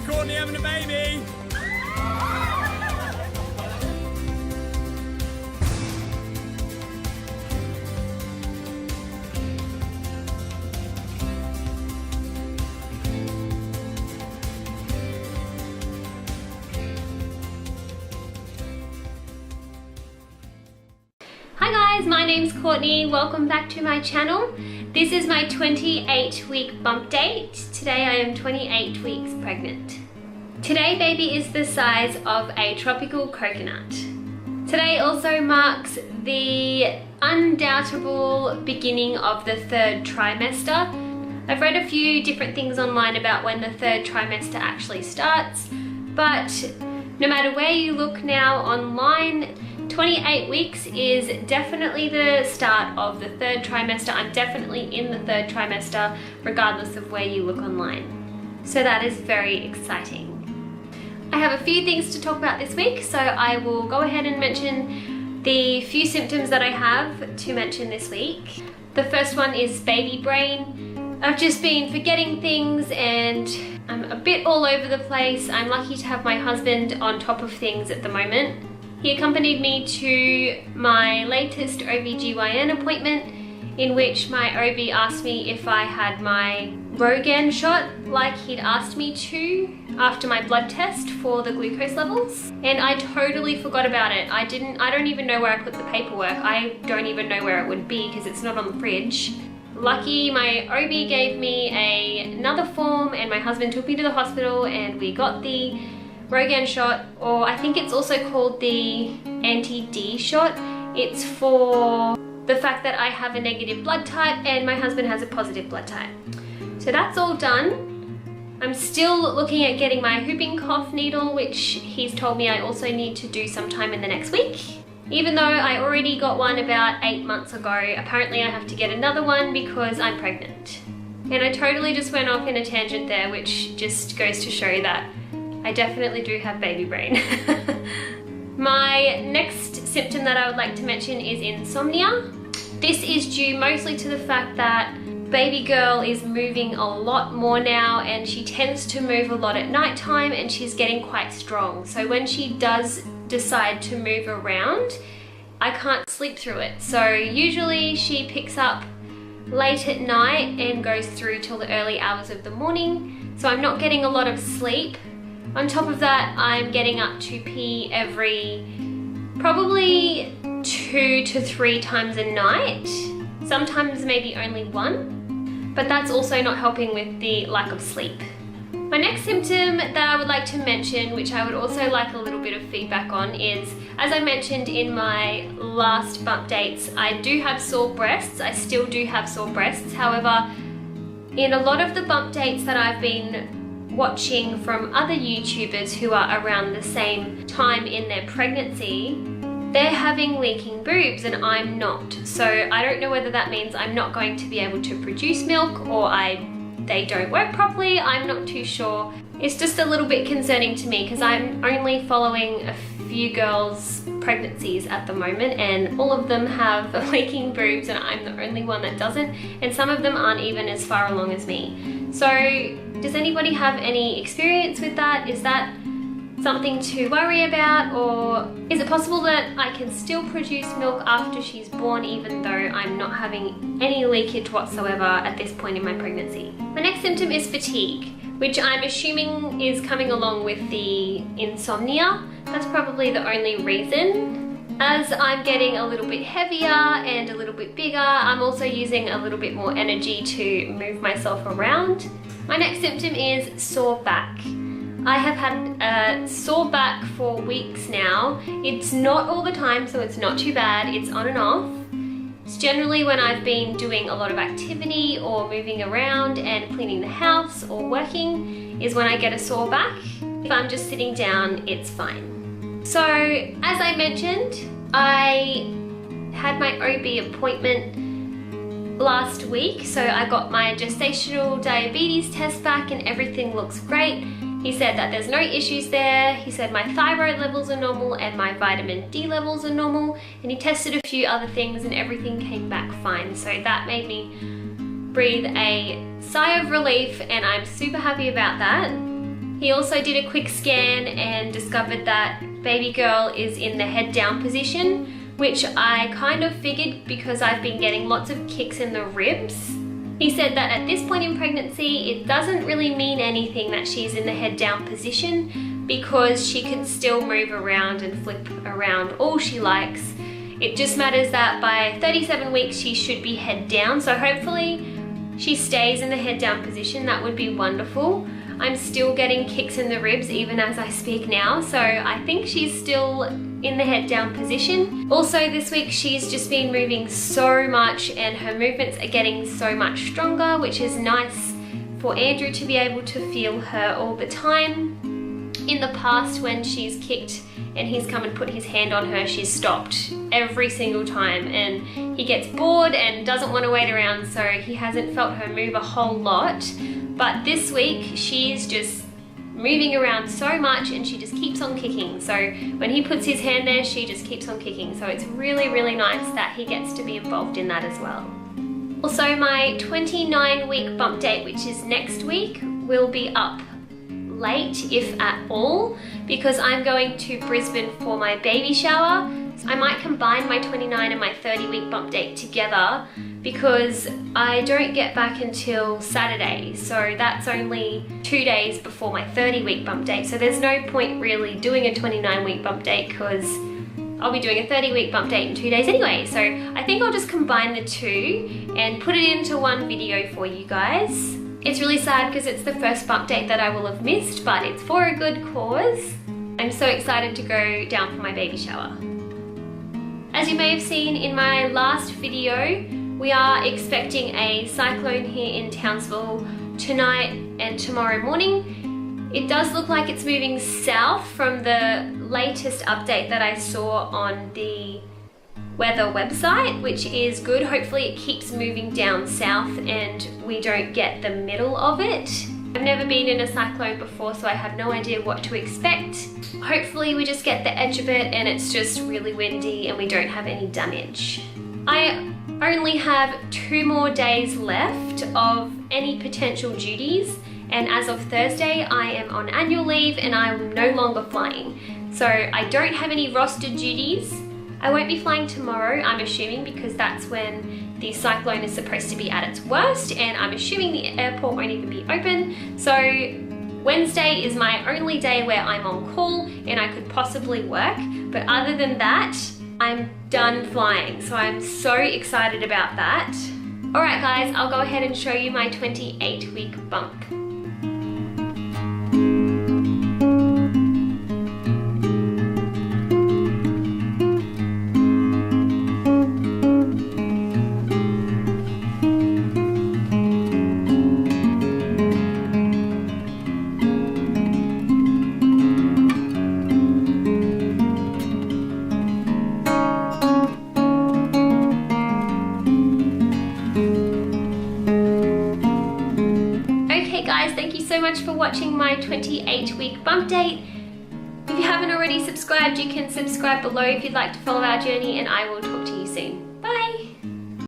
Courtney having a baby. Hi guys, my name's Courtney. Welcome back to my channel. This is my 28-week bump date. Today I am 28 weeks pregnant. Today baby is the size of a tropical coconut. Today also marks the undoubtable beginning of the third trimester. I've read a few different things online about when the third trimester actually starts, but no matter where you look now online, 28 weeks is definitely the start of the third trimester. I'm definitely in the third trimester regardless of where you look online. So that is very exciting. I have a few things to talk about this week, so I will go ahead and mention the few symptoms that I have to mention this week. The first one is baby brain. I've just been forgetting things and I'm a bit all over the place. I'm lucky to have my husband on top of things at the moment. He accompanied me to my latest OBGYN appointment, in which my OB asked me if I had my Rogaine shot like he'd asked me to after my blood test for the glucose levels, and I totally forgot about it. I don't even know where I put the paperwork. I don't even know where it would be because it's not on the fridge. Lucky my OB gave me another form and my husband took me to the hospital and we got the Rogaine shot, or I think it's also called the anti-D shot. It's for the fact that I have a negative blood type and my husband has a positive blood type. So that's all done. I'm still looking at getting my whooping cough needle, which he's told me I also need to do sometime in the next week. Even though I already got one about 8 months ago, apparently I have to get another one because I'm pregnant. And I totally just went off in a tangent there, which just goes to show that I definitely do have baby brain. My next symptom that I would like to mention is insomnia. This is due mostly to the fact that baby girl is moving a lot more now and she tends to move a lot at night time and she's getting quite strong. So when she does decide to move around, I can't sleep through it. So usually she picks up late at night and goes through till the early hours of the morning. So I'm not getting a lot of sleep. On top of that, I'm getting up to pee every probably 2 to 3 times a night, sometimes maybe only 1, but that's also not helping with the lack of sleep. My next symptom that I would like to mention, which I would also like a little bit of feedback on, is, as I mentioned in my last bump dates, I do have sore breasts. I still do have sore breasts. However, in a lot of the bump dates that I've been watching from other YouTubers who are around the same time in their pregnancy, they're having leaking boobs and I'm not. So I don't know whether that means I'm not going to be able to produce milk or they don't work properly. I'm not too sure. It's just a little bit concerning to me because I'm only following a few girls' pregnancies at the moment and all of them have leaking boobs and I'm the only one that doesn't, and some of them aren't even as far along as me. So does anybody have any experience with that? Is that something to worry about, or is it possible that I can still produce milk after she's born even though I'm not having any leakage whatsoever at this point in my pregnancy? My next symptom is fatigue, which I'm assuming is coming along with the insomnia. That's probably the only reason. As I'm getting a little bit heavier and a little bit bigger, I'm also using a little bit more energy to move myself around. My next symptom is sore back. I have had a sore back for weeks now. It's not all the time, so it's not too bad. It's on and off. It's generally when I've been doing a lot of activity or moving around and cleaning the house or working is when I get a sore back. If I'm just sitting down, it's fine. So, as I mentioned, I had my OB appointment last week, so I got my gestational diabetes test back and everything looks great. He said that there's no issues there. He said my thyroid levels are normal and my vitamin D levels are normal, and he tested a few other things and everything came back fine. So that made me breathe a sigh of relief and I'm super happy about that. He also did a quick scan and discovered that baby girl is in the head down position, which I kind of figured because I've been getting lots of kicks in the ribs. He said that at this point in pregnancy, it doesn't really mean anything that she's in the head down position because she can still move around and flip around all she likes. It just matters that by 37 weeks, she should be head down. So hopefully she stays in the head down position. That would be wonderful. I'm still getting kicks in the ribs even as I speak now, so I think she's still in the head down position. Also this week she's just been moving so much and her movements are getting so much stronger, which is nice for Andrew to be able to feel her all the time. In the past when she's kicked and he's come and put his hand on her, she's stopped every single time and he gets bored and doesn't want to wait around, so he hasn't felt her move a whole lot. But this week she's just moving around so much and she just keeps on kicking. So when he puts his hand there, she just keeps on kicking. So it's really, really nice that he gets to be involved in that as well. Also, my 29-week bump date, which is next week, will be up late, if at all, because I'm going to Brisbane for my baby shower. So I might combine my 29 and my 30-week bump date together because I don't get back until Saturday, so that's only 2 days before my 30-week bump date. So there's no point really doing a 29-week bump date because I'll be doing a 30-week bump date in 2 days anyway. So I think I'll just combine the two and put it into one video for you guys. It's really sad because it's the first bump date that I will have missed, but it's for a good cause. I'm so excited to go down for my baby shower. As you may have seen in my last video, we are expecting a cyclone here in Townsville tonight and tomorrow morning. It does look like it's moving south from the latest update that I saw on the weather website, which is good. Hopefully it keeps moving down south and we don't get the middle of it. I've never been in a cyclone before, so I have no idea what to expect. Hopefully we just get the edge of it and it's just really windy and we don't have any damage. I only have 2 more days left of any potential duties, and as of Thursday I am on annual leave and I'm no longer flying. So I don't have any rostered duties. I won't be flying tomorrow, I'm assuming, because that's when the cyclone is supposed to be at its worst, and I'm assuming the airport won't even be open. So Wednesday is my only day where I'm on call and I could possibly work, but other than that, I'm done flying. So I'm so excited about that. Alright guys, I'll go ahead and show you my 28-week bump. Thank you so much for watching my 28-week bump date. If you haven't already subscribed, you can subscribe below if you'd like to follow our journey, and I will talk to you soon.